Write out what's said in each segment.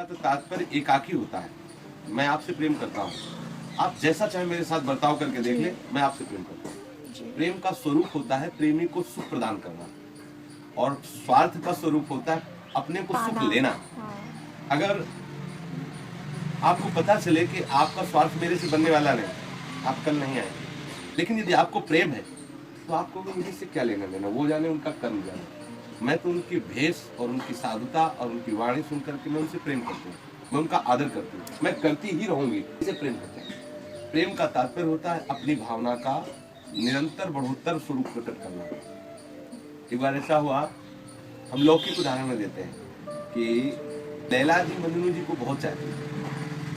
तो तात्पर्य एकाकी होता है। मैं आपसे प्रेम करता हूँ, आप जैसा चाहे मेरे साथ बर्ताव करके देख ले, मैं आपसे प्रेम करता हूँ। प्रेम का स्वरूप होता है प्रेमी को सुख प्रदान करना, और स्वार्थ का स्वरूप होता है अपने को सुख लेना। अगर आपको पता चले कि आपका स्वार्थ मेरे से बनने वाला नहीं, आप कल नहीं आएंगे, लेकिन यदि आपको प्रेम है तो आपको मुझे से क्या लेना देना, वो जाने उनका कर्म जाने। मैं तो उनकी भेष और उनकी साधुता और उनकी वाणी सुन करके मैं उनसे प्रेम करती हूँ, मैं उनका आदर करती हूँ, मैं करती ही रहूंगी। इसे प्रेम करते हैं। प्रेम का तात्पर्य होता है अपनी भावना का निरंतर बढ़ोत्तर स्वरूप प्रकट करना। एक बार ऐसा हुआ, हम लौकिक उदाहरण में देते हैं कि लैला जी मजनू जी को बहुत चाहती थी,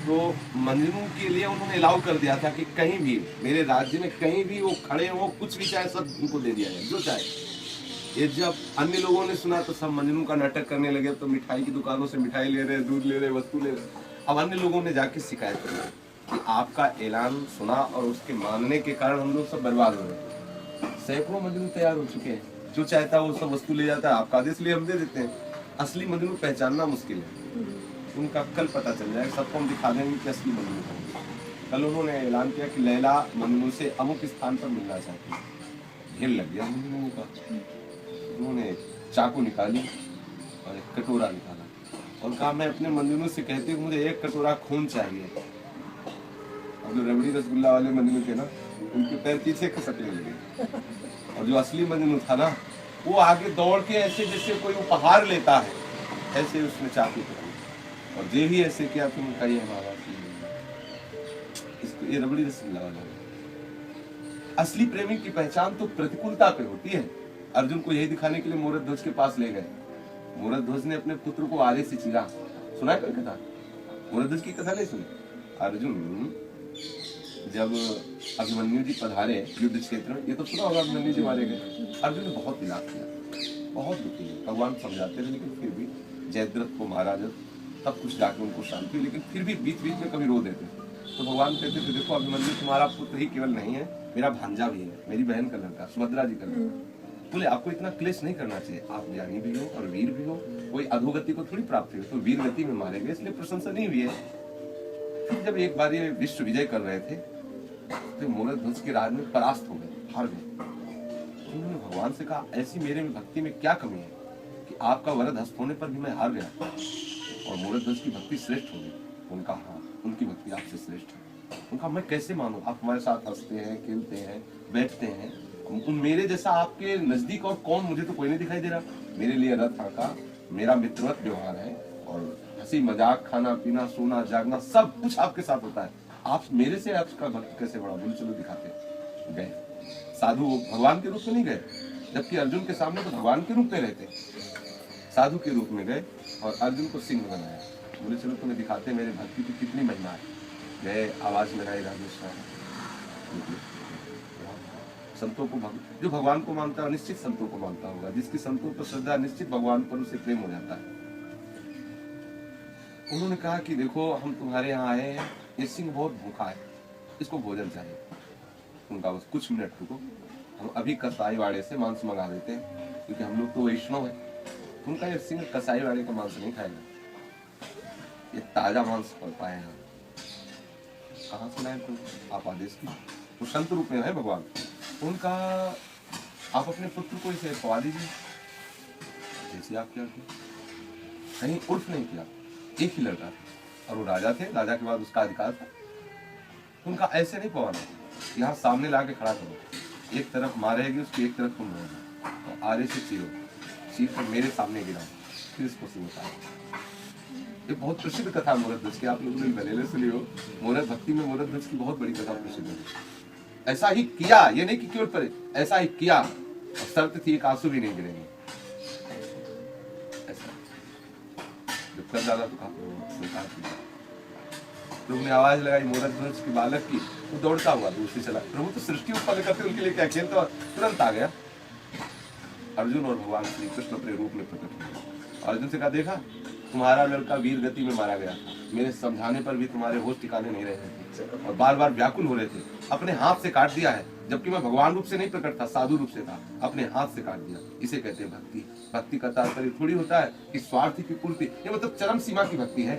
तो मजनू के लिए उन्होंने अलाउ कर दिया था कि कहीं भी मेरे राज्य में कहीं भी वो खड़े हो, कुछ भी चाहे सब उनको दे दिया जाए, जो चाहे। ये जब अन्य लोगों ने सुना तो सब मजनू का नाटक करने लगे, तो मिठाई की दुकानों से मिठाई ले रहे, दूध ले रहे, वस्तु ले रहे। अब अन्य लोगों ने जाके शिकायत की कि आपका ऐलान सुना और उसके मानने के कारण हम लोग सब बर्बाद हो रहे। सैकड़ों मजनू तैयार हो चुके हैं, जो चाहता है वो सब वस्तु ले जाता है, आपका आदेश लिए हम दे देते हैं। असली मजनू पहचानना मुश्किल है, उनका कल पता चल जाएगा, सबको हम दिखा देंगे कि असली मजनू है। कल उन्होंने ऐलान किया कि लैला मजनू से अमुक स्थान पर मिलना चाहती है। ढेर लग गया मजनू का। उन्होंने चाकू निकाली और एक कटोरा निकाला और कहा मैं अपने मजनू से कहती हूँ मुझे एक कटोरा खून चाहिए। अब जो रबड़ी रसगुल्ला वाले मजनू थे ना, उनके पैर पीछे खसकने लगे, और जो असली मजनू था ना, वो आगे दौड़ के ऐसे जैसे कोई उपहार लेता है, ऐसे उसने चाकू पकड़ी और जे ही ऐसे किया तो उनका ये हमारा इसको ये रबड़ी रसगुल्ला वाला। असली प्रेमी की पहचान तो प्रतिकूलता पे होती है। अर्जुन को यही दिखाने के लिए मूरत ध्वज के पास ले गए। मूरत ध्वज ने अपने पुत्र को आरे से चीरा। सुना है कोई कथा? मूरत ध्वज की कथा नहीं सुनी? अर्जुन जब अभिमन्यु जी पधारे युद्ध क्षेत्र में, ये तो सुना होगा, अभिमन्यु जी मारे गए। अर्जुन ने बहुत विलाप किया, बहुत दुखी है। भगवान समझाते रहे, लेकिन फिर भी जयद्रथ को मारा जब, तब कुछ जाके उनको शांति, लेकिन फिर भी बीच बीच में कभी रो देते। तो भगवान कहते थे देखो अभिमन्यु तुम्हारा पुत्र ही केवल नहीं है, मेरा भांजा भी है, मेरी बहन का लड़का, सुभद्रा जी का लड़का। बोले आपको इतना क्लेश नहीं करना चाहिए, आप ज्ञानी भी हो और वीर भी हो, कोई अधोगति को थोड़ी प्राप्त हुई, तो वीर गति में मारे गए, इसलिए प्रशंसा नहीं हुई है। फिर जब एक बार ये विश्व विजय कर रहे थे तो मूरत ध्वज के राज में परास्त हो गए, हार गए। उन्होंने भगवान से कहा ऐसी मेरे में भक्ति में क्या कमी है कि आपका वरद हस्त होने पर भी मैं हार गया और मूरत ध्वज की भक्ति श्रेष्ठ हो गई। उनका हाँ, उनकी भक्ति आपसे श्रेष्ठ है। उनका मैं कैसे मानूं, आप हमारे साथ हंसते हैं, खेलते हैं, बैठते हैं, उन मेरे जैसा आपके नजदीक और कौन, मुझे तो कोई नहीं दिखाई दे रहा। मेरे लिए रथ का मेरा मित्रवत व्यवहार है और हंसी मजाक, खाना पीना, सोना जागना सब कुछ आपके साथ होता है। आप मेरे से आपका भक्त कैसे बड़ा, बोले चलो दिखाते। गए साधु भगवान के रूप में नहीं गए, जबकि अर्जुन के सामने तो भगवान के रूप में रहते, साधु के रूप में गए और अर्जुन को सिंह बनाया। बोले चलो तुम्हें दिखाते मेरे भक्ति की कितनी महिमा है। गए, आवाज लगाई राजेश्वर। संतों को जो भगवान को मानता है निश्चित संतों को मानता होगा, जिसकी संतों पर श्रद्धा निश्चित भगवान पर उसे प्रेम हो जाता है। उन्होंने कहा कि देखो हम तुम्हारे यहाँ आए हैं, ये सिंह बहुत भूखा है, इसको भोजन चाहिए। उनका बस कुछ मिनट रुको, हम अभी कसाई वाड़े से मांस मंगा देते हैं, क्योंकि हम लोग तो वैष्णव है। उनका ये सिंह कसाई वाड़े का मांस नहीं खाएगा, ये ताजा मांस पड़ पाएगा। कहाँ से लाए तुम, आप आदेश की। वो संत रूप में है भगवान। उनका आप अपने पुत्र को इसे खवा दीजिए जैसे आप क्या किया। कहीं उर्फ नहीं किया, एक ही लड़का था और वो राजा थे, राजा के बाद उसका अधिकार था। उनका ऐसे नहीं पवाना, यहाँ सामने ला के खड़ा करो, एक तरफ माँ रहेगी उसकी, एक तरफ तुम रहोगे, और आरे से चीरो, चीर कर मेरे सामने गिरा, फिर इसको सिमटा। ये बहुत प्रसिद्ध कथा मूरत ध्वज की, आप लोगों ने भले सुनी हो। मूरत भक्ति में मूरत ध्वज की बहुत बड़ी कथा प्रसिद्ध है। ऐसा ही किया, ये नहीं कि केवल पर ऐसा ही किया, और शर्त थी एक आंसू भी नहीं गिरेंगे। ऐसा जब कर डाला तो तुमने आवाज लगाई मूरत ध्वज की बालक की, वो दौड़ता हुआ दूसरी चला। प्रभु तो सृष्टि उत्पन्न करते उनके लिए क्या खेल, तो तुरंत आ गया। अर्जुन और भगवान श्री कृष्ण अपने रूप में प्रकट हुए। अर्जुन से कहा देखा तुम्हारा लड़का वीर गति में मारा गया, मेरे समझाने पर भी तुम्हारे होश ठिकाने नहीं रहे थे और बार बार व्याकुल हो रहे थे। अपने हाथ से काट दिया है, जबकि मैं भगवान रूप से नहीं प्रकट था, साधु रूप से था, अपने हाथ से काट दिया। इसे कहते हैं भक्ति। भक्ति का तात्पर्य थोड़ी होता है कि स्वार्थ की पूर्ति, ये मतलब चरम सीमा की भक्ति है।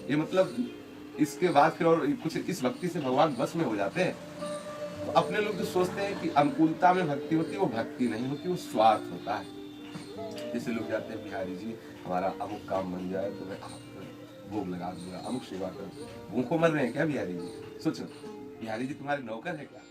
ये मतलब इसके बाद फिर और कुछ इस भक्ति से भगवान बस में हो जाते हैं। तो अपने लोग जो सोचते हैं कि अनुकूलता में भक्ति होती है, वो भक्ति नहीं होती, वो स्वार्थ होता है। जैसे लोग जाते हैं बिहारी जी हमारा अमुक काम बन जाए तो मैं आपको भोग लगा दूंगा, अमुक सेवा कर, भूखों मर रहे हैं क्या बिहारी जी? सोचो बिहारी जी तुम्हारे नौकर है क्या?